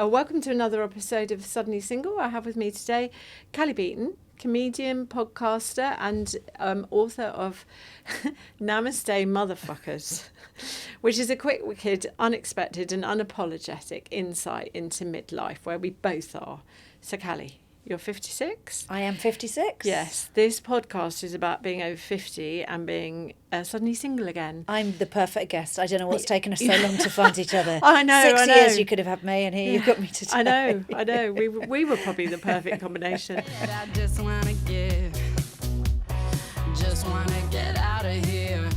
Welcome to another episode of Suddenly Single. I have with me today Cally Beaton, comedian, podcaster, and author of Namaste Motherfuckers, which is a quick, wicked, unexpected and unapologetic insight into midlife, where we both are. So Cally, you're 56? I am 56. Yes. This podcast is about being over 50 and being suddenly single again. I'm the perfect guest. I don't know what's taken us so long to find each other. I know. 6 years you could have had me, and here you've got me today. I know. We were probably the perfect combination. I just want to give, just want to get out of here.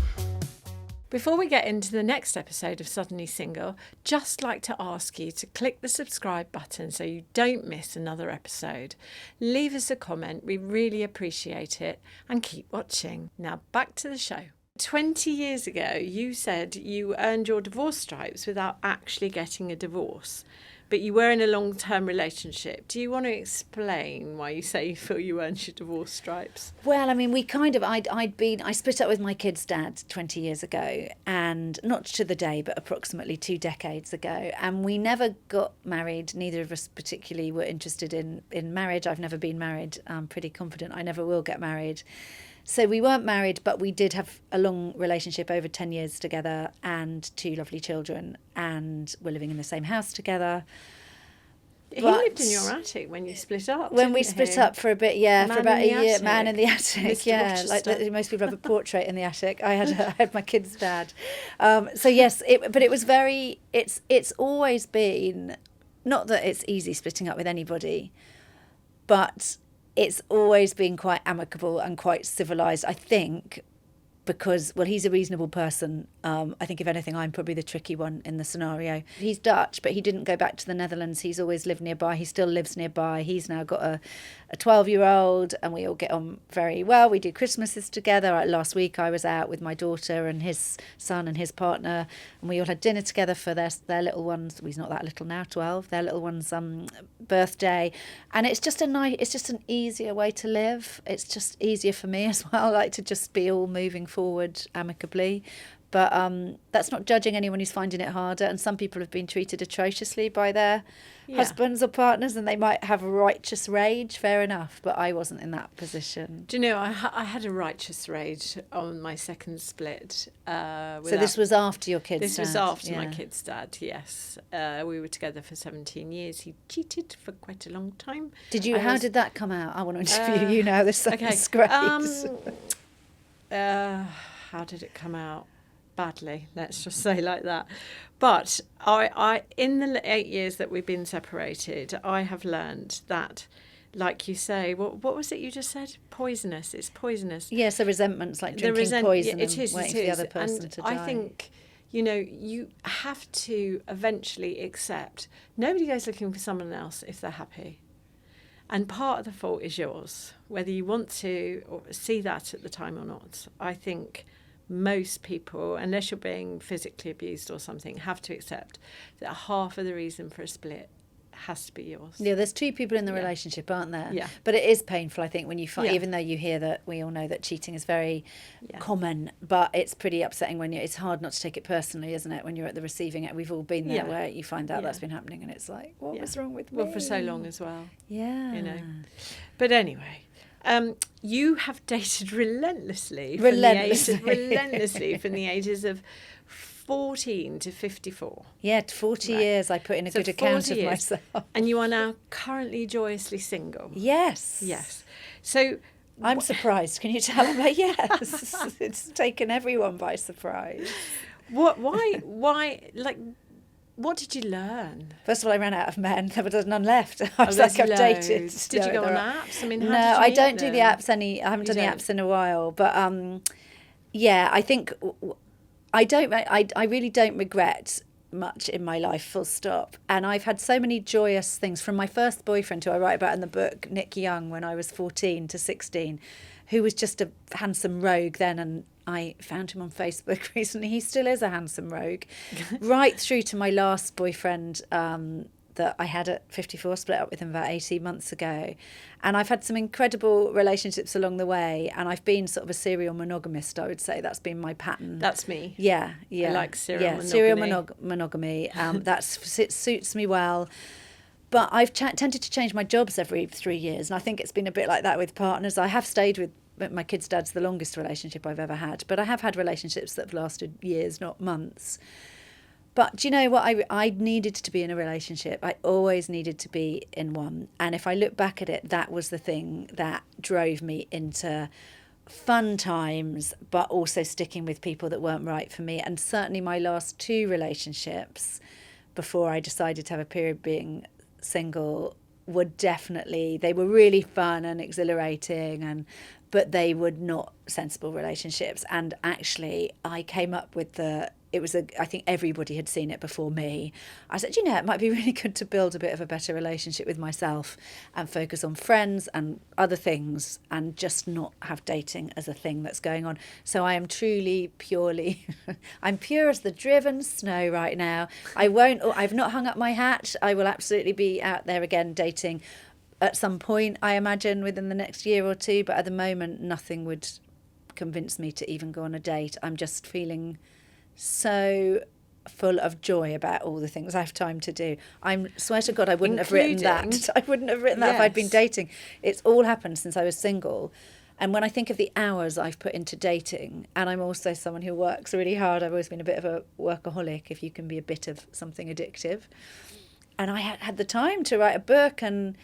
Before we get into the next episode of Suddenly Single, just like to ask you to click the subscribe button so you don't miss another episode. Leave us a comment, we really appreciate it, and keep watching. Now back to the show. 20 years ago, you said you earned your divorce stripes without actually getting a divorce, but you were in a long-term relationship. Do you want to explain why you say you feel you earned your divorce stripes? Well, I mean, I split up with my kid's dad 20 years ago, and not to the day, but approximately 2 decades ago. And we never got married. Neither of us particularly were interested in marriage. I've never been married. I'm pretty confident I never will get married. So we weren't married, but we did have a long relationship, over 10 years together, and 2 lovely children, and we're living in the same house together. He lived in your attic when you split up. When we split up for a bit, for about a year. Man in the attic, Mr. like most people have a portrait in the attic. I had my kid's dad. So yes, but it was very. It's always been, not that it's easy splitting up with anybody, but it's always been quite amicable and quite civilised, I think, because, well, he's a reasonable person. I think, if anything, I'm probably the tricky one in the scenario. He's Dutch, but he didn't go back to the Netherlands. He's always lived nearby. He still lives nearby. He's now got a 12-year-old, and we all get on very well. We do Christmases together. Last week I was out with my daughter and his son and his partner, and we all had dinner together for their little ones. Well, he's not that little now, 12. Their little one's birthday, and it's just an easier way to live. It's just easier for me as well, like to just be all moving forward amicably. But that's not judging anyone who's finding it harder. And some people have been treated atrociously by their husbands or partners, and they might have righteous rage. Fair enough. But I wasn't in that position. Do you know, I had a righteous rage on my second split. So this was after your kid's dad? This was after my kid's dad, yes. We were together for 17 years. He cheated for quite a long time. How did that come out? I want to interview you now. This sounds great. How did it come out? Badly, let's just say like that. But I in the 8 years that we've been separated, I have learned that, like you say, what was it you just said? Poisonous. It's poisonous. Yes, the resentment's like drinking poison and waiting for the other person to die. I think, you have to eventually accept nobody goes looking for someone else if they're happy. And part of the fault is yours, whether you want to or see that at the time or not. I think most people, unless you're being physically abused or something, have to accept that half of the reason for a split has to be yours. Yeah, there's 2 people in the relationship, aren't there? Yeah. But it is painful, I think, when you find, even though you hear that, we all know that cheating is very common, but it's pretty upsetting when it's hard not to take it personally, isn't it, when you're at the receiving end? We've all been there where you find out that's been happening, and it's like, what was wrong with me? Well, for so long as well. Yeah. But anyway, you have dated relentlessly from the ages of 14 to 54. Yeah, 40 years. I put in a good account of myself. And you are now currently joyously single. Yes. So I'm surprised. Can you tell? I'm like, yes. It's taken everyone by surprise. Why, what did you learn? First of all, I ran out of men. There was none left. I was like, I've dated. Did you go on apps? I mean, no, I don't do the apps I haven't done the apps in a while. But I think I really don't regret much in my life, full stop. And I've had so many joyous things from my first boyfriend, who I write about in the book, Nick Young, when I was 14 to 16, who was just a handsome rogue then, and I found him on Facebook recently. He still is a handsome rogue. Right through to my last boyfriend that I had at 54, split up with him about 18 months ago. And I've had some incredible relationships along the way, and I've been sort of a serial monogamist, I would say. That's been my pattern. That's me. Yeah. I like serial monogamy. Serial monogamy. It suits me well. But I've tended to change my jobs every 3 years, and I think it's been a bit like that with partners. I have stayed with my kid's dad's the longest relationship I've ever had, but I have had relationships that have lasted years, not months. But do you know what? I needed to be in a relationship. I always needed to be in one. And if I look back at it, that was the thing that drove me into fun times, but also sticking with people that weren't right for me. And certainly my last 2 relationships, before I decided to have a period being single, were definitely, they were really fun and exhilarating, but they were not sensible relationships. And actually I came up with I think everybody had seen it before me. I said, it might be really good to build a bit of a better relationship with myself and focus on friends and other things and just not have dating as a thing that's going on. So I am truly, purely, I'm pure as the driven snow right now. I've not hung up my hat. I will absolutely be out there again dating at some point, I imagine, within the next year or 2. But at the moment, nothing would convince me to even go on a date. I'm just feeling so full of joy about all the things I have time to do. I swear to God, I wouldn't have written that. I wouldn't have written that if I'd been dating. It's all happened since I was single. And when I think of the hours I've put into dating, and I'm also someone who works really hard, I've always been a bit of a workaholic, if you can be a bit of something addictive. And I had the time to write a book and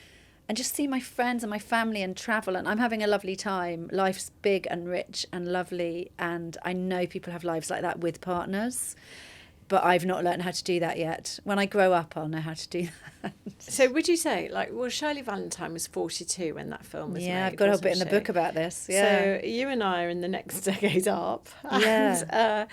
just see my friends and my family and travel, and I'm having a lovely time. Life's big and rich and lovely, and I know people have lives like that with partners, but I've not learned how to do that yet. When I grow up, I'll know how to do that. So would you say, Shirley Valentine was 42 when that film was made? Yeah, I've got a whole bit in the book about this. Yeah. So you and I are in the next decade up. Yeah. And,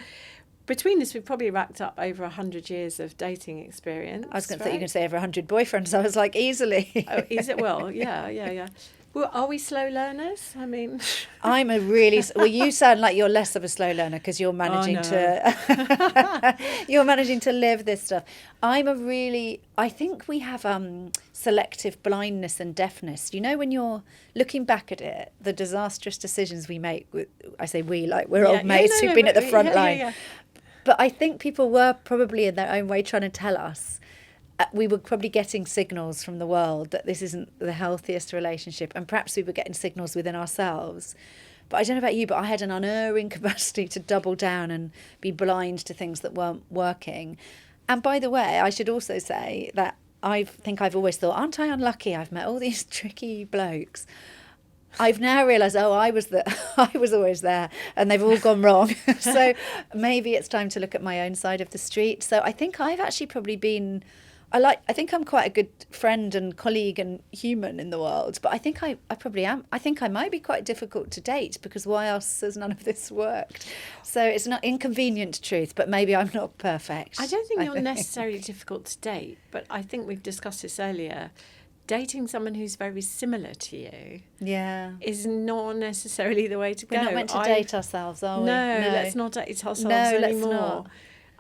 between us, we've probably racked up over 100 years of dating experience. I was going to think you were going to say over 100 boyfriends. I was like, easily. Oh, is it? Well, yeah. Well, are we slow learners? I mean... I'm a really... Well, you sound like you're less of a slow learner because you're managing to... you're managing to live this stuff. I think we have selective blindness and deafness. You know, when you're looking back at it, the disastrous decisions we make... I say we, like we're old mates who've been at the front line. Yeah. But I think people were probably in their own way trying to tell us. We were probably getting signals from the world that this isn't the healthiest relationship, and perhaps we were getting signals within ourselves. But I don't know about you, but I had an unerring capacity to double down and be blind to things that weren't working. And by the way, I should also say that I think I've always thought, aren't I unlucky? I've met all these tricky blokes. I've now realised, I was always there, and they've all gone wrong. So maybe it's time to look at my own side of the street. So I think I've actually probably been... I think I'm quite a good friend and colleague and human in the world, but I think I probably am. I think I might be quite difficult to date, because why else has none of this worked? So it's not inconvenient truth, but maybe I'm not perfect. I don't think you're necessarily difficult to date, but I think we've discussed this earlier. Dating someone who's very similar to you is not necessarily the way to go. We're not meant to date ourselves, are we? No, let's not date ourselves anymore. Let's not.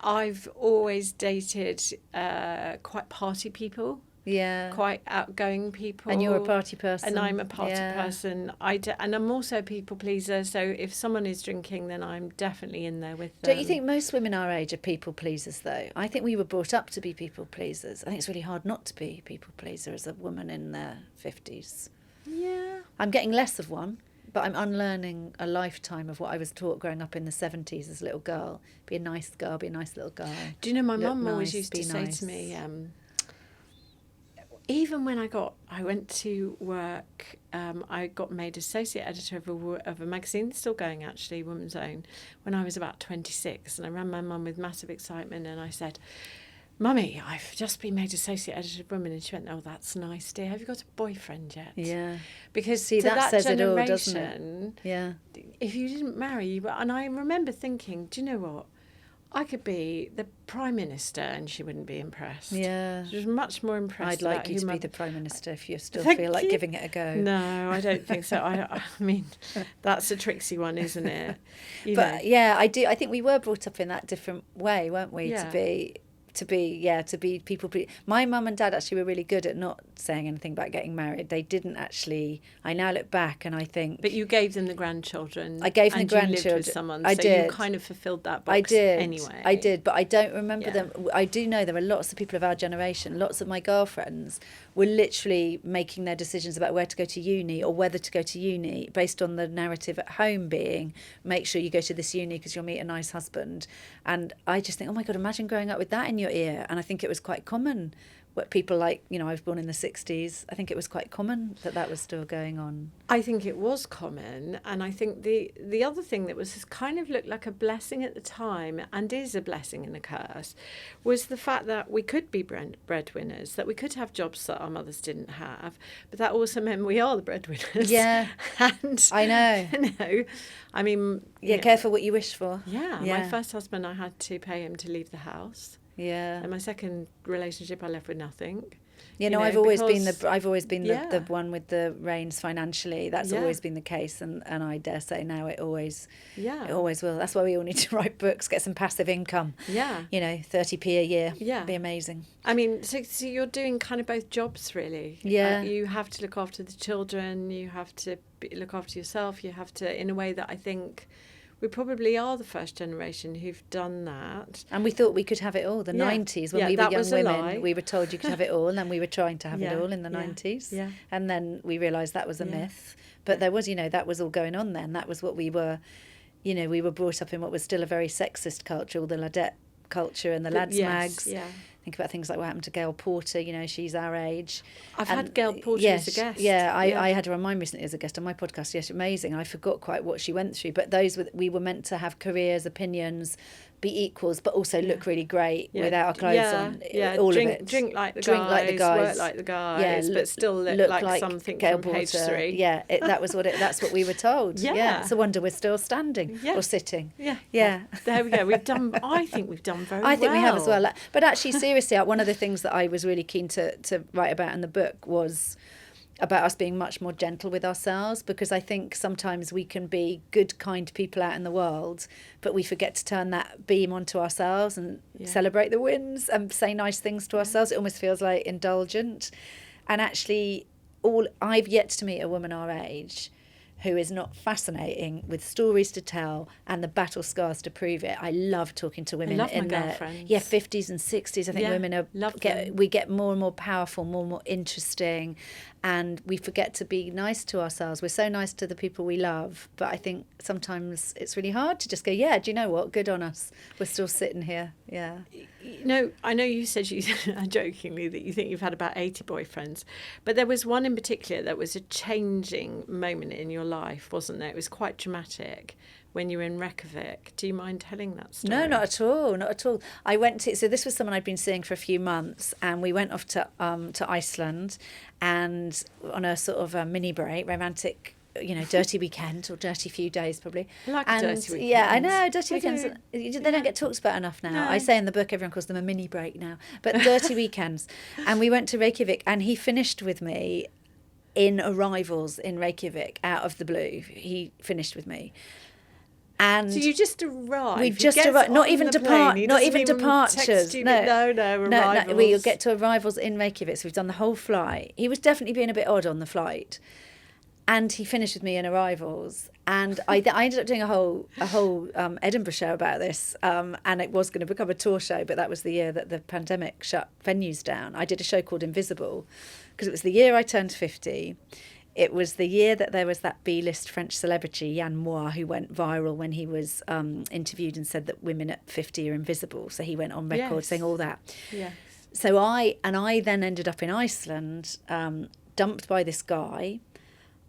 I've always dated quite party people. Yeah. Quite outgoing people. And you're a party person. And I'm a party person. And I'm also a people pleaser. So if someone is drinking, then I'm definitely in there with them. Don't you think most women our age are people pleasers, though? I think we were brought up to be people pleasers. I think it's really hard not to be a people pleaser as a woman in their 50s. Yeah. I'm getting less of one, but I'm unlearning a lifetime of what I was taught growing up in the 70s as a little girl. Be a nice girl, be a nice little girl. Do you know, my mum always used to say to me... even when I went to work, I got made associate editor of a magazine, still going actually, Woman's Own, when I was about 26. And I ran my mum with massive excitement, and I said, Mummy, I've just been made associate editor of Women. And she went, oh, that's nice, dear. Have you got a boyfriend yet? Yeah. Because see, that says it all, doesn't it? Yeah. If you didn't marry, and I remember thinking, do you know what? I could be the Prime Minister and she wouldn't be impressed. Yeah. She was much more impressed. I'd like you to be the Prime Minister if you still feel like giving it a go. No, I don't think so. I mean, that's a tricksy one, isn't it? But yeah, I do. I think we were brought up in that different way, weren't we? Yeah. to be people. My mum and dad actually were really good at not saying anything about getting married. They didn't actually. I now look back and I think. But you gave them the grandchildren. I gave them and the grandchildren. You lived with someone, I so did. you kind of fulfilled that box. I did. Anyway. I did, but I don't remember Yeah. them. I do know there are lots of people of our generation. Lots of my girlfriends were literally making their decisions about where to go to uni or whether to go to uni based on the narrative at home being, make sure you go to this uni because you'll meet a nice husband. And I just think, oh my God, imagine growing up with that in your ear. And I think it was quite common. What people like, I was born in the 60s. I think it was quite common that was still going on. I think it was common, and I think the other thing that was kind of looked like a blessing at the time, and is a blessing and a curse, was the fact that we could be breadwinners, that we could have jobs that our mothers didn't have, but that also meant we are the breadwinners. Yeah, and I know. I mean, yeah, careful what you wish for. Yeah, my first husband, I had to pay him to leave the house. Yeah. And my second relationship, I left with nothing. I've always been the one with the reins financially. That's always been the case, and I dare say now it always will. That's why we all need to write books, get some passive income. Yeah. 30p a year. Yeah. Be amazing. I mean, so you're doing kind of both jobs really. Yeah. You have to look after the children, you have to look after yourself, you have to, in a way that I think we probably are the first generation who've done that. And we thought we could have it all. The 90s, when we were young women, we were told you could have it all, and then we were trying to have it all in the 90s. Yeah. And then we realised that was a myth. But there was, that was all going on then. That was what we were, we were brought up in what was still a very sexist culture, all the ladette culture and the lads mags. Yeah. Think about things like what happened to Gail Porter, she's our age. I've had Gail Porter as a guest. Yeah, I had her on mine recently as a guest on my podcast. Yes, amazing. I forgot quite what she went through. But we were meant to have careers, opinions, be equals, but also look really great without our clothes on. Yeah, all of it. Drink like the guys, work like the guys, but still look like something Gail from page Porter. 3. Yeah, that's what we were told. Yeah. It's a wonder we're still standing or sitting. Yeah. There we go. I think we've done very well. I think we have as well. But actually, seriously, one of the things that I was really keen to write about in the book was about us being much more gentle with ourselves, because I think sometimes we can be good, kind people out in the world, but we forget to turn that beam onto ourselves and celebrate the wins and say nice things to ourselves. It almost feels like indulgent. And actually, I've yet to meet a woman our age who is not fascinating with stories to tell and the battle scars to prove it. I love talking to women in their 50s and 60s. I think women we get more and more powerful, more and more interesting, and we forget to be nice to ourselves. We're so nice to the people we love, but I think sometimes it's really hard to just go, do you know what? Good on us. We're still sitting here. Yeah. I know you said jokingly that you think you've had about 80 boyfriends, but there was one in particular that was a changing moment in your life, wasn't there? It was quite dramatic when you were in Reykjavik. Do you mind telling that story? No, not at all. Not at all. So this was someone I'd been seeing for a few months, and we went off to Iceland, and on a sort of a mini break, romantic, dirty weekend, or dirty few days probably. Dirty weekend. Yeah, I know, dirty weekends. They don't get talked about enough now. No. I say in the book, everyone calls them a mini break now. But dirty weekends. And we went to Reykjavik, and he finished with me in arrivals in Reykjavik out of the blue. He finished with me. And so you just arrived. We just arrived. Not even departures. No, arrivals. No, we get to arrivals in Reykjavik. So we've done the whole flight. He was definitely being a bit odd on the flight, and he finished with me in arrivals. And I ended up doing a whole Edinburgh show about this, and it was going to become a tour show, but that was the year that the pandemic shut venues down. I did a show called Invisible because it was the year I turned 50. It was the year that there was that B-list French celebrity, Yann Moix, who went viral when he was interviewed and said that women at 50 are invisible. So he went on record saying all that. Yes. So I then ended up in Iceland, dumped by this guy,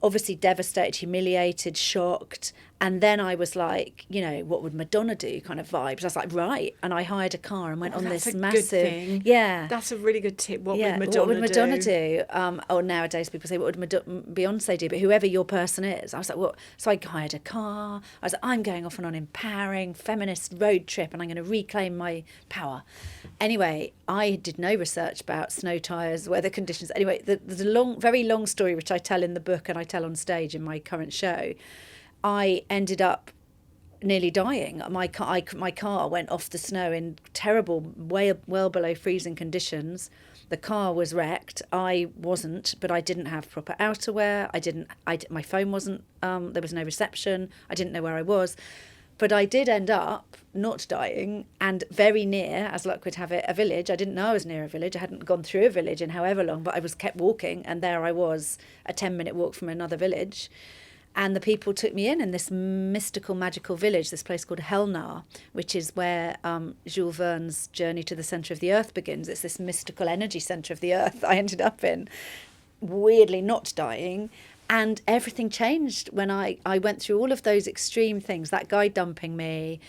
obviously devastated, humiliated, shocked. And then I was like, what would Madonna do kind of vibes. I was like, right. And I hired a car and went on this massive... Good thing. Yeah. That's a really good tip. What would Madonna do? Or nowadays people say, what would Beyonce do? But whoever your person is. I was like, what? So I hired a car. I was like, I'm going off on an empowering feminist road trip and I'm going to reclaim my power. Anyway, I did no research about snow tyres, weather conditions. Anyway, there's a very long story which I tell in the book and I tell on stage in my current show. I ended up nearly dying. My car went off the snow in terrible, well below freezing conditions. The car was wrecked. I wasn't, but I didn't have proper outerwear. My phone wasn't, there was no reception. I didn't know where I was. But I did end up not dying and very near, as luck would have it, a village. I didn't know I was near a village. I hadn't gone through a village in however long, but I was kept walking, and there I was, a 10-minute walk from another village. And the people took me in this mystical, magical village, this place called Helnar, which is where Jules Verne's Journey to the Centre of the Earth begins. It's this mystical energy centre of the earth I ended up in, weirdly not dying. And everything changed when I went through all of those extreme things, that guy dumping me,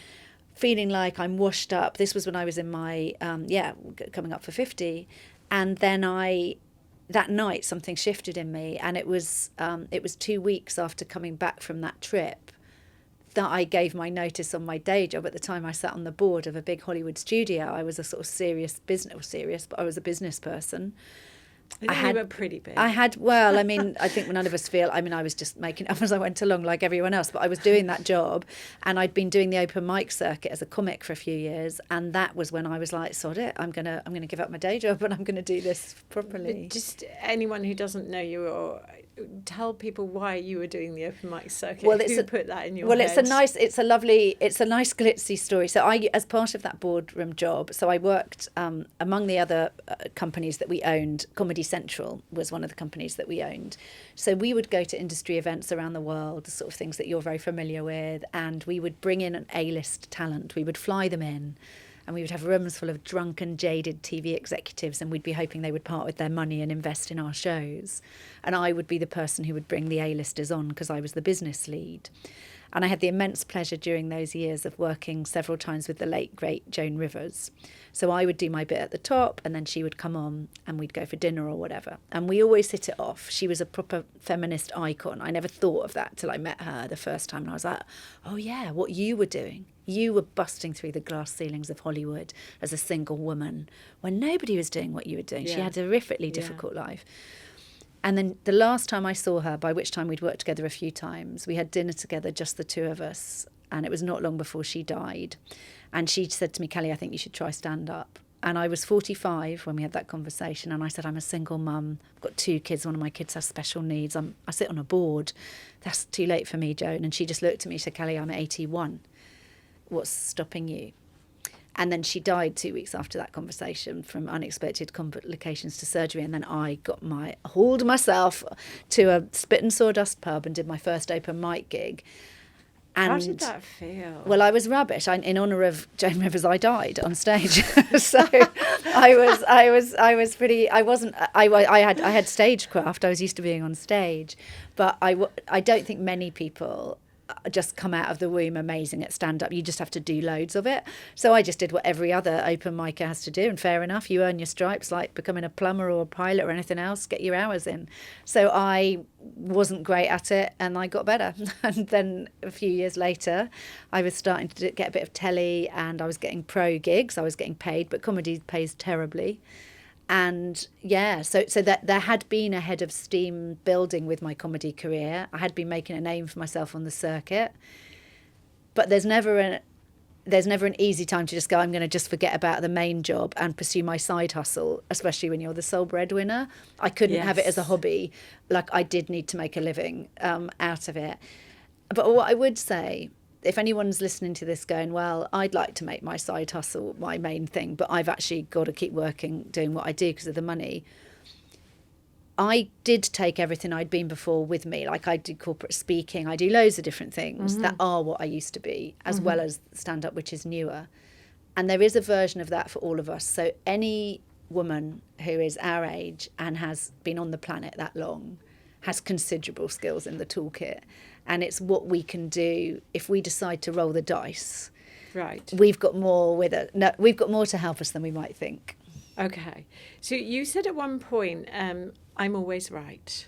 feeling like I'm washed up. This was when I was in my, coming up for 50. And then that night something shifted in me, and it was 2 weeks after coming back from that trip that I gave my notice on my day job. At the time I sat on the board of a big Hollywood studio. I was a sort of but I was a business person. You were pretty big. I think none of us feel, I was just making up as I went along like everyone else, but I was doing that job, and I'd been doing the open mic circuit as a comic for a few years, and that was when I was like, sod it, I'm gonna give up my day job and I'm gonna do this properly. Just anyone who doesn't know you, or tell people why you were doing the open mic circuit. Well, Who put that in your head? It's a nice glitzy story. So I, as part of that boardroom job, so I worked among the other companies that we owned. Comedy Central was one of the companies that we owned. So we would go to industry events around the world, the sort of things that you're very familiar with, and we would bring in an A-list talent. We would fly them in, and we would have rooms full of drunken, jaded TV executives, and we'd be hoping they would part with their money and invest in our shows. And I would be the person who would bring the A-listers on because I was the business lead. And I had the immense pleasure during those years of working several times with the late, great Joan Rivers. So I would do my bit at the top, and then she would come on and we'd go for dinner or whatever. And we always hit it off. She was a proper feminist icon. I never thought of that till I met her the first time. And I was like, oh yeah, what you were doing. You were busting through the glass ceilings of Hollywood as a single woman when nobody was doing what you were doing. Yeah. She had a horrifically difficult life. And then the last time I saw her, by which time we'd worked together a few times, we had dinner together, just the two of us. And it was not long before she died. And she said to me, Cally, I think you should try stand-up. And I was 45 when we had that conversation. And I said, I'm a single mum. I've got 2 kids. One of my kids has special needs. I sit on a board. That's too late for me, Joan. And she just looked at me. She said, Cally, I'm 81. What's stopping you? And then she died 2 weeks after that conversation from unexpected complications to surgery. And then I hauled myself to a spit and sawdust pub and did my first open mic gig. And how did that feel? Well, I was rubbish. In honour of Joan Rivers, I died on stage. So I had stagecraft. I was used to being on stage, but I don't think many people just come out of the womb amazing at stand-up. You just have to do loads of it. So I just did what every other open micer has to do, and fair enough, you earn your stripes like becoming a plumber or a pilot or anything else, get your hours in. So I wasn't great at it, and I got better. And then a few years later, I was starting to get a bit of telly, and I was getting pro gigs. I was getting paid, but comedy pays terribly. And yeah, so that there had been a head of steam building with my comedy career. I had been making a name for myself on the circuit, but there's never an easy time to just go, I'm going to just forget about the main job and pursue my side hustle, especially when you're the sole breadwinner. I couldn't have it as a hobby. Like, I did need to make a living out of it. But what I would say, if anyone's listening to this going, well, I'd like to make my side hustle my main thing, but I've actually got to keep working, doing what I do because of the money. I did take everything I'd been before with me. Like, I do corporate speaking, I do loads of different things that are what I used to be, as well as stand-up, which is newer. And there is a version of that for all of us. So any woman who is our age and has been on the planet that long has considerable skills in the toolkit. And it's what we can do if we decide to roll the dice. Right. We've got more we've got more to help us than we might think. Okay. So you said at one point, I'm always right.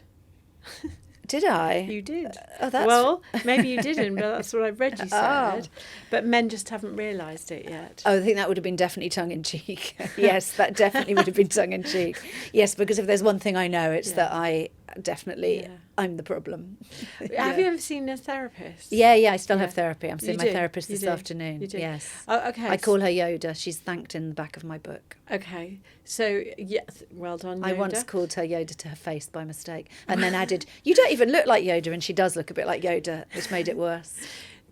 Did I? You did. Well, maybe you didn't, but that's what I've read you said. But men just haven't realised it yet. Oh, I think that would have been definitely tongue-in-cheek. Yes, that definitely would have been tongue-in-cheek. Yes, because if there's one thing I know, it's that definitely Yeah. I'm the problem. Have you ever seen a therapist? Yeah, I still have Yeah. therapy. I'm seeing You my do? therapist You this do? afternoon. You do? Yes. Oh, okay. I call her Yoda. She's thanked in the back of my book. Okay. So, yes, well done, Yoda. I once called her Yoda to her face by mistake and then added, "You don't even look like Yoda," and she does look a bit like Yoda, which made it worse.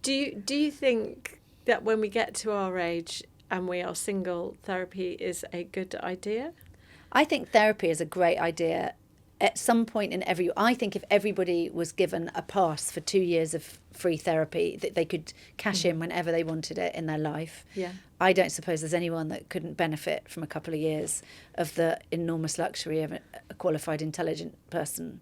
Do you think that when we get to our age and we are single, therapy is a good idea? I think therapy is a great idea at some point in I think if everybody was given a pass for 2 years of free therapy, that they could cash in whenever they wanted it in their life. Yeah. I don't suppose there's anyone that couldn't benefit from a couple of years of the enormous luxury of a qualified, intelligent person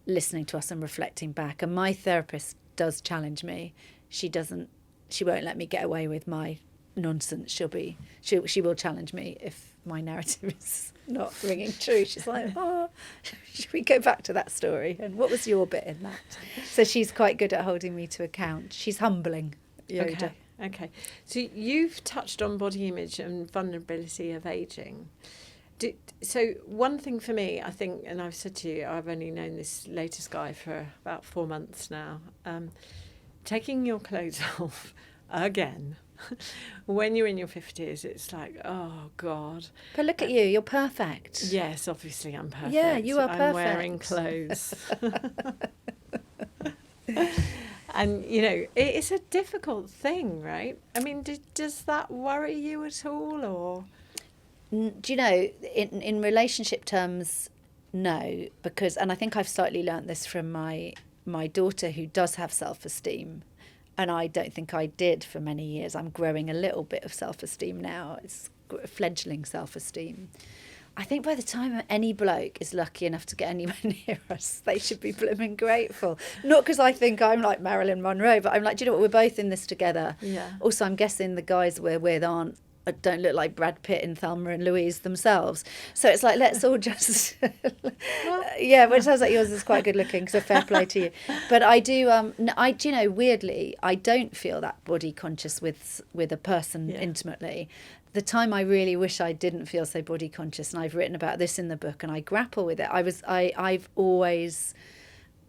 listening to us and reflecting back. And my therapist does challenge me. She won't let me get away with my nonsense. She will challenge me if my narrative is not ringing true. She's like, "Oh, should we go back to that story? And what was your bit in that?" So she's quite good at holding me to account. She's humbling, Yoda. Okay. So you've touched on body image and vulnerability of aging. So one thing for me, I think, and I've said to you, I've only known this latest guy for about 4 months now. Taking your clothes off again when you're in your 50s, it's like, oh God. But look at you, you're perfect. Yes, obviously I'm perfect. Yeah, you are I'm wearing clothes. And, it's a difficult thing, right? I mean, does that worry you at all, or? Do you know, in relationship terms, no, because, and I think I've slightly learnt this from my daughter, who does have self-esteem, and I don't think I did for many years. I'm growing a little bit of self-esteem now. It's fledgling self-esteem. I think by the time any bloke is lucky enough to get anywhere near us, they should be blooming grateful. Not because I think I'm like Marilyn Monroe, but I'm like, do you know what, we're both in this together. Yeah. Also, I'm guessing the guys we're with don't look like Brad Pitt and Thelma and Louise themselves. So it's like, let's all just... yeah, but it sounds like yours is quite good looking, so fair play to you. But I do, weirdly, I don't feel that body conscious with a person intimately. The time I really wish I didn't feel so body conscious, and I've written about this in the book and I grapple with it, I've always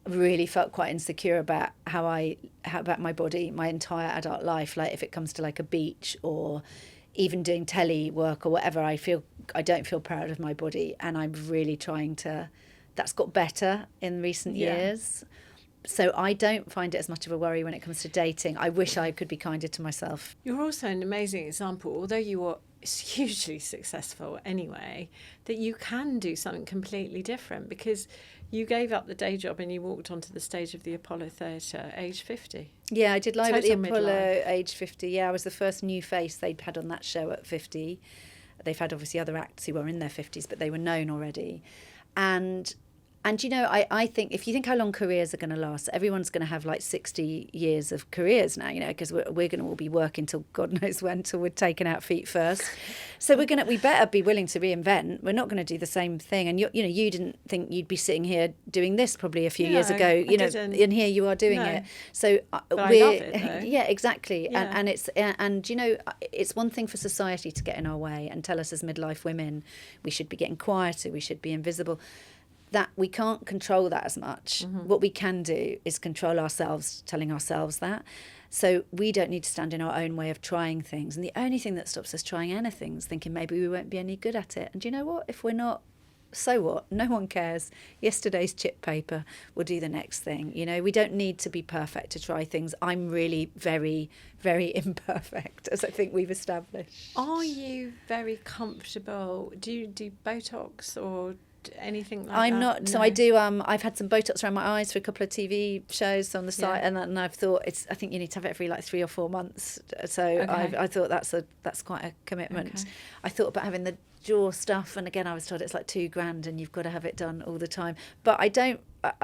really felt quite insecure about how about my body my entire adult life. Like if it comes to like a beach or even doing telly work or whatever, I don't feel proud of my body, and I'm really trying to. That's got better in recent years, so I don't find it as much of a worry when it comes to dating. I wish I could be kinder to myself. You're also an amazing example, although you are hugely successful anyway, that you can do something completely different, because you gave up the day job and you walked onto the stage of the Apollo Theatre age 50. Yeah, I did live at the Total Apollo midlife. age 50. Yeah, I was the first new face they'd had on that show at 50. They've had obviously other acts who were in their 50s, but they were known already. And I think if you think how long careers are going to last, everyone's going to have like 60 years of careers now, because we're going to all be working till God knows when, till we're taking out feet first. So we better be willing to reinvent. We're not going to do the same thing. And you didn't think you'd be sitting here doing this probably a few years ago, I didn't. and here you are doing it. So But I love it, though. yeah, exactly. Yeah. And it's it's one thing for society to get in our way and tell us as midlife women we should be getting quieter, we should be invisible. That we can't control that as much. Mm-hmm. What we can do is control ourselves, telling ourselves that. So we don't need to stand in our own way of trying things. And the only thing that stops us trying anything is thinking maybe we won't be any good at it. And do you know what? If we're not, so what? No one cares. Yesterday's chip paper will do the next thing. We don't need to be perfect to try things. I'm really very, very imperfect, as I think we've established. Are you very comfortable? Do you do Botox or anything like I'm that? not. So No. I do. I've had some Botox around my eyes for a couple of TV shows on the site, and I've thought I think you need to have it every like 3 or 4 months. So Okay. I thought that's quite a commitment. Okay. I thought about having the jaw stuff, and again I was told it's like $2,000 and you've got to have it done all the time. But I don't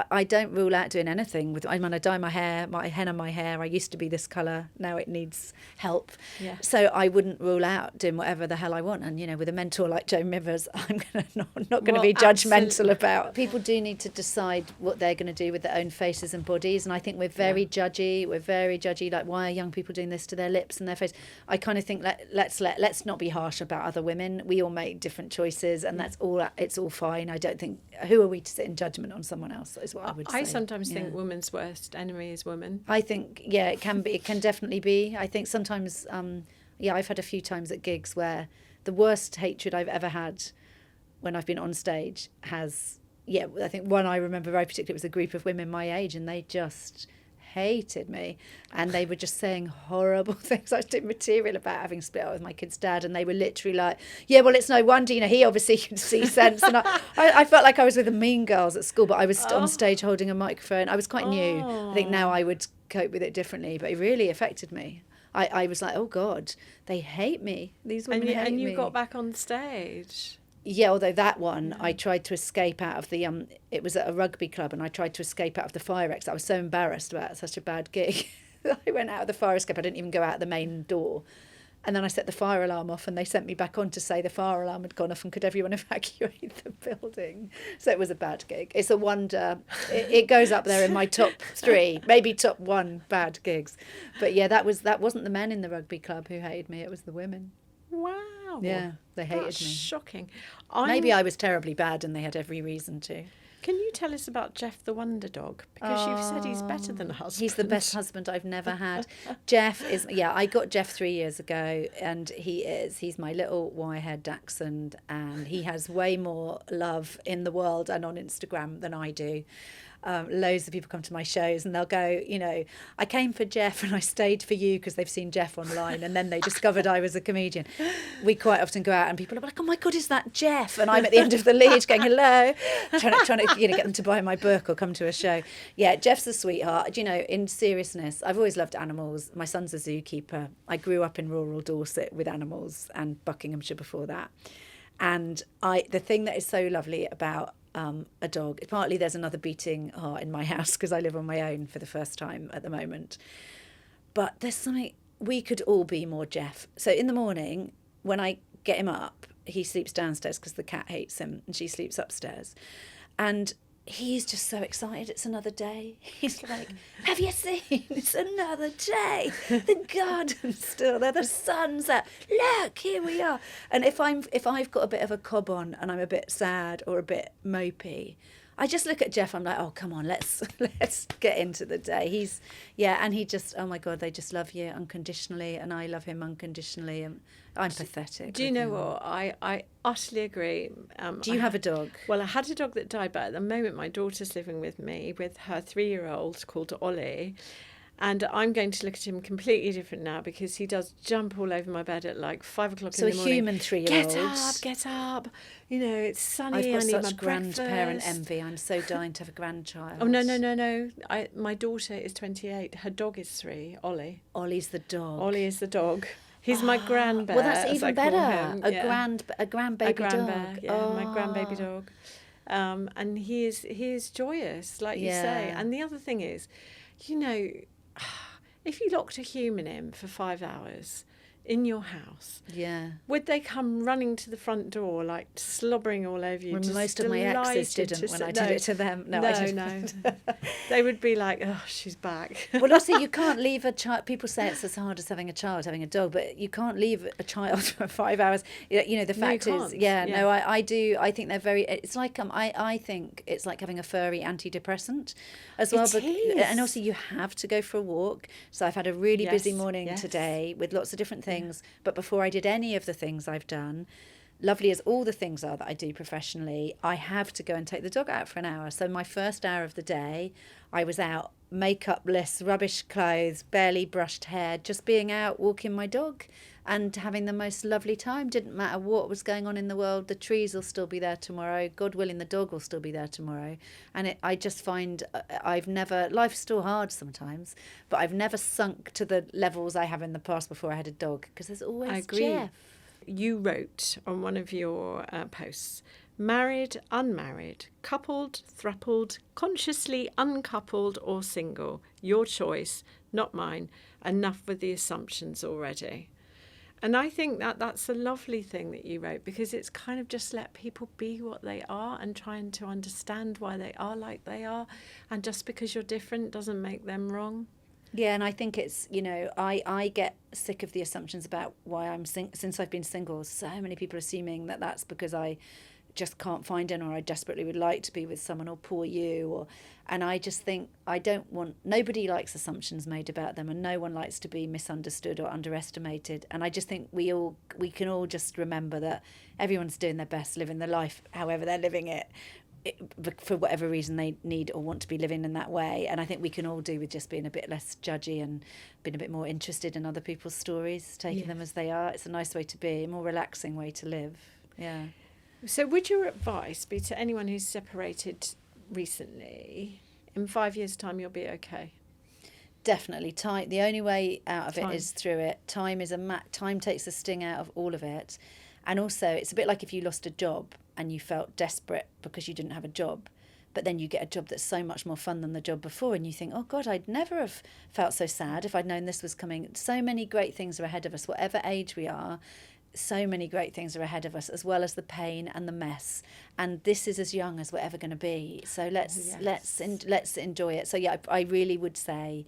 I don't rule out doing anything with. I mean, I dye my hair, my henna my hair. I used to be this colour, now it needs help. Yeah. So I wouldn't rule out doing whatever the hell I want. And with a mentor like Joan Rivers, I'm not going to be judgmental about. People do need to decide what they're going to do with their own faces and bodies. And I think we're very judgy. We're very judgy. Like, why are young people doing this to their lips and their face? I kind of think let's not be harsh about other women. We all make different choices, and that's all. It's all fine. I don't think, who are we to sit in judgment on someone else, is what I would say. I sometimes think women's worst enemy is women. I think, it can be. It can definitely be. I think sometimes, I've had a few times at gigs where the worst hatred I've ever had when I've been on stage has, I think one I remember very particularly was a group of women my age, and they just hated me, and they were just saying horrible things. I was doing material about having split up with my kid's dad, and they were literally like, well, it's no wonder, he obviously can see sense. And I felt like I was with the mean girls at school, but I was on stage holding a microphone. I was quite new. I think now I would cope with it differently, but it really affected me. I was like, oh God, they hate me. These women hate me. And you got back on stage. Yeah, although that one, I tried to escape out of the, it was at a rugby club, and I tried to escape out of the fire exit. I was so embarrassed about such a bad gig. I went out of the fire escape. I didn't even go out the main door. And then I set the fire alarm off, and they sent me back on to say the fire alarm had gone off and could everyone evacuate the building. So it was a bad gig. It's a wonder. It goes up there in my top 3, maybe top 1 bad gigs. But that wasn't the men in the rugby club who hated me. It was the women. Wow. Yeah, they hated That's me. Shocking. Maybe I was terribly bad and they had every reason to. Can you tell us about Jeff the Wonder Dog? Because you've said he's better than a husband. He's the best husband I've never had. Jeff is, I got Jeff 3 years ago, and he's my little wire-haired dachshund, and he has way more love in the world and on Instagram than I do. Loads of people come to my shows and they'll go, I came for Jeff and I stayed for you because they've seen Jeff online, and then they discovered I was a comedian. We quite often go out and people are like, oh my God, is that Jeff? And I'm at the end of the lead going, hello, trying to get them to buy my book or come to a show. Yeah, Jeff's a sweetheart. In seriousness, I've always loved animals. My son's a zookeeper. I grew up in rural Dorset with animals, and Buckinghamshire before that. And the thing that is so lovely about a dog, partly there's another beating heart in my house because I live on my own for the first time at the moment, but there's something, we could all be more Jeff. So in the morning when I get him up, he sleeps downstairs because the cat hates him, and she sleeps upstairs, and he's just so excited. It's another day. He's like, have you seen? It's another day. The garden's still there. The sun's out. Look, here we are. And if I've got a bit of a cob on and I'm a bit sad or a bit mopey, I just look at Jeff. I'm like, oh, come on, let's get into the day. And he just, oh my God, they just love you unconditionally, and I love him unconditionally. And I'm pathetic. Do you know what? I utterly agree. Do you have a dog? Well, I had a dog that died, but at the moment my daughter's living with me with her 3-year-old called Ollie. And I'm going to look at him completely different now because he does jump all over my bed at like 5 o'clock in the morning. So a human 3-year-old. Get up. It's sunny. I've got I need such my grandparent breakfast. envy. I'm so dying to have a grandchild. Oh, no. My daughter is 28. Her dog is 3, Ollie. Ollie's the dog. Ollie is the dog. He's my grandbear. Well, that's as even I call better. him. A grandbaby dog. My grandbaby dog. And he is joyous, like you say. And the other thing is, if you locked a human in for 5 hours in your house, would they come running to the front door, like slobbering all over you? Well, most of my exes didn't when I did it to them. No, I didn't. They would be like, oh, she's back. Well, also, you can't leave a child. People say it's as hard as having a child, having a dog, but you can't leave a child for 5 hours. The fact is, I do. I think they're very. It's like I think it's like having a furry antidepressant as well. It is. And also, you have to go for a walk. So I've had a really busy morning today with lots of different things. But before I did any of the things I've done, lovely as all the things are that I do professionally, I have to go and take the dog out for an hour. So my first hour of the day, I was out, makeupless, rubbish clothes, barely brushed hair, just being out walking my dog and having the most lovely time. Didn't matter what was going on in the world. The trees will still be there tomorrow. God willing, the dog will still be there tomorrow. And I just find life's still hard sometimes, but I've never sunk to the levels I have in the past before I had a dog, because there's always I agree. Jeff. You wrote on one of your posts, Married, unmarried, coupled, thrupled, consciously uncoupled or single. Your choice, not mine. Enough with the assumptions already. And I think that that's a lovely thing that you wrote, because it's kind of just let people be what they are and trying to understand why they are like they are. And just because you're different doesn't make them wrong. Yeah, and I think it's, I get sick of the assumptions about why I'm since I've been single. So many people assuming that that's because I just can't find anyone, or I desperately would like to be with someone, or poor you, and I just think nobody likes assumptions made about them, and no one likes to be misunderstood or underestimated. And I just think we can all just remember that everyone's doing their best, living their life however they're living it, for whatever reason they need or want to be living in that way. And I think we can all do with just being a bit less judgy and being a bit more interested in other people's stories, taking them as they are. It's a nice way to be, a more relaxing way to live. Yeah. So would your advice be to anyone who's separated recently, in 5 years' time you'll be okay? Definitely. Time. The only way out of it is through it. Time takes the sting out of all of it. And also, it's a bit like if you lost a job and you felt desperate because you didn't have a job, but then you get a job that's so much more fun than the job before, and you think, oh God, I'd never have felt so sad if I'd known this was coming. So many great things are ahead of us, whatever age we are. So many great things are ahead of us, as well as the pain and the mess. And this is as young as we're ever going to be. So let's enjoy it. So yeah, I really would say.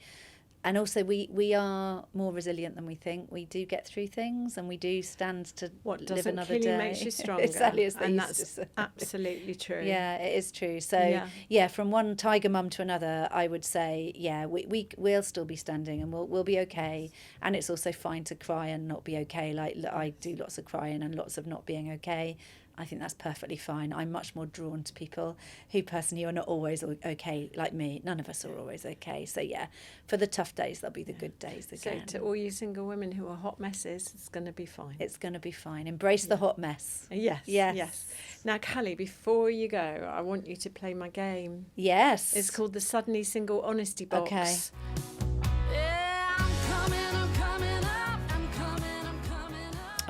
And also, we are more resilient than we think. We do get through things, and we do stand to live another day. What makes you stronger. Exactly as they and used that's to say. Absolutely true. Yeah, it is true. So yeah, from one tiger mum to another, I would say, yeah, we'll still be standing, and we'll be okay. And it's also fine to cry and not be okay. Like I do lots of crying and lots of not being okay. I think that's perfectly fine. I'm much more drawn to people who personally are not always okay, like me. None of us are always okay. So yeah, for the tough days, there'll be the good days again. So to all you single women who are hot messes, it's going to be fine. It's going to be fine. Embrace the hot mess. Yes. Now, Cally, before you go, I want you to play my game. Yes. It's called the Suddenly Single Honesty Box. Okay. Yeah, I'm coming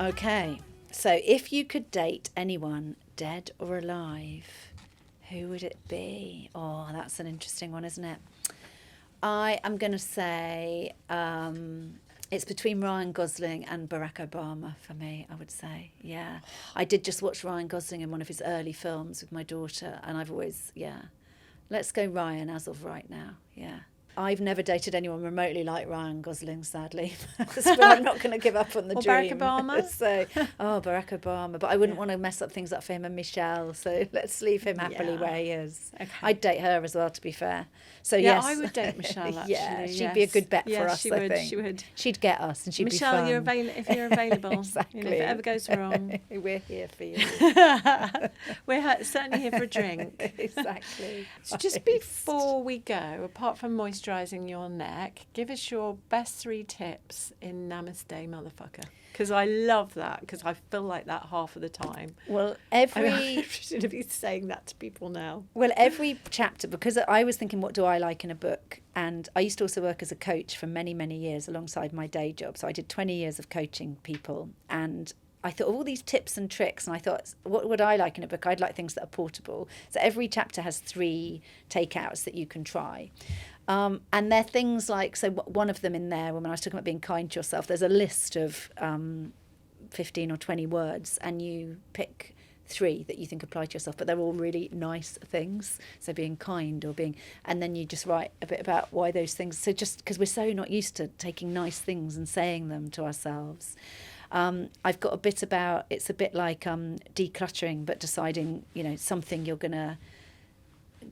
up. Okay. So if you could date anyone, dead or alive, who would it be? Oh, that's an interesting one, isn't it? I am going to say it's between Ryan Gosling and Barack Obama for me, I would say. Yeah. I did just watch Ryan Gosling in one of his early films with my daughter, and I've always, let's go Ryan as of right now. Yeah. I've never dated anyone remotely like Ryan Gosling, sadly. But I'm not going to give up on the dream. Barack Obama? So, Barack Obama. But I wouldn't want to mess up things up for him and Michelle. So let's leave him happily where he is. Okay. I'd date her as well, to be fair. So yes. I would date Michelle, actually. Yeah, she'd be a good bet for us, I think. She would. She'd get us, and she'd Michelle, be fun. if you're available. Exactly. If it ever goes wrong. We're here for you. We're certainly here for a drink. Exactly. So just before we go, apart from moisturising your neck, give us your best 3 tips in Namaste Motherfucker. Because I love that, because I feel like that half of the time. Well, I should be saying that to people now. Well, every chapter, because I was thinking, what do I like in a book? And I used to also work as a coach for many, many years alongside my day job. So I did 20 years of coaching people. And I thought of all these tips and tricks, and I thought, what would I like in a book? I'd like things that are portable. So every chapter has 3 takeouts that you can try. And they're things like, so one of them in there, when I was talking about being kind to yourself, there's a list of 15 or 20 words, and you pick 3 that you think apply to yourself, but they're all really nice things. So being kind and then you just write a bit about why those things. So just because we're so not used to taking nice things and saying them to ourselves. I've got a bit about, it's a bit like decluttering, but deciding, something you're going to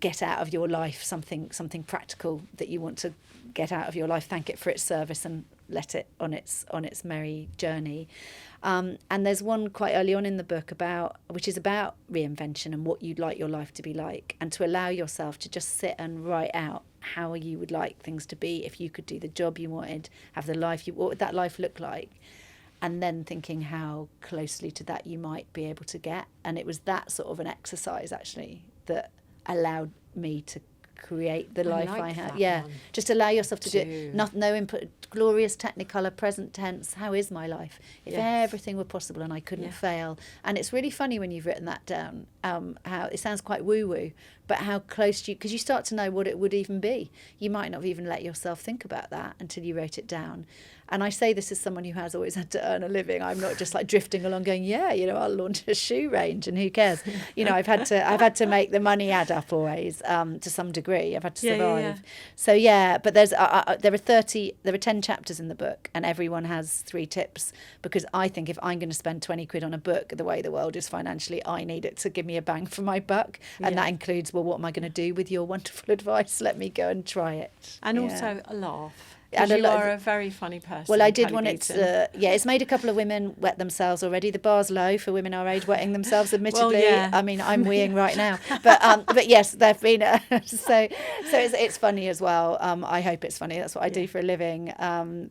get out of your life, something practical that you want to get out of your life, thank it for its service and let it on its merry journey. And there's one quite early on in the book which is about reinvention and what you'd like your life to be like, and to allow yourself to just sit and write out how you would like things to be if you could do the job you wanted, have the life what would that life look like? And then thinking how closely to that you might be able to get. And it was that sort of an exercise, actually, that allowed me to create the life I like have. that Yeah, one. just allow yourself to do Do. it. No input. Glorious Technicolor, present tense. How is my life? If Yes. everything were possible and I couldn't Yeah. fail. And it's really funny when you've written that down. How it sounds quite woo woo, but how close because you start to know what it would even be. You might not have even let yourself think about that until you wrote it down. And I say this as someone who has always had to earn a living. I'm not just like drifting along going, yeah, I'll launch a shoe range and who cares? I've had to make the money add up always to some degree. I've had to survive. Yeah. So but there are 10 chapters in the book, and everyone has 3 tips, because I think if I'm going to spend 20 quid on a book, the way the world is financially, I need it to give me a bang for my buck. And that includes, well, what am I going to do with your wonderful advice? Let me go and try it. And Yeah. also a laugh. And You are a very funny person. Well, I did Cally want it Beaton. to, it's made a couple of women wet themselves already. The bar's low for women our age wetting themselves, admittedly. Well, yeah. I mean, I'm weeing right now. But yes, there have been, so it's funny as well. I hope it's funny. That's what I do for a living.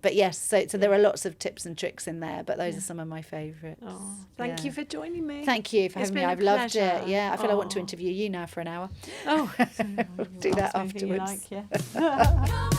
But yes, so there are lots of tips and tricks in there, but those are some of my favourites. Oh, thank you for joining me. Thank you for It's having me. been a I've loved pleasure. it. Yeah, I feel I want to Oh. interview you now for an hour. Oh, Do that ask me anything you afterwards. like, yeah.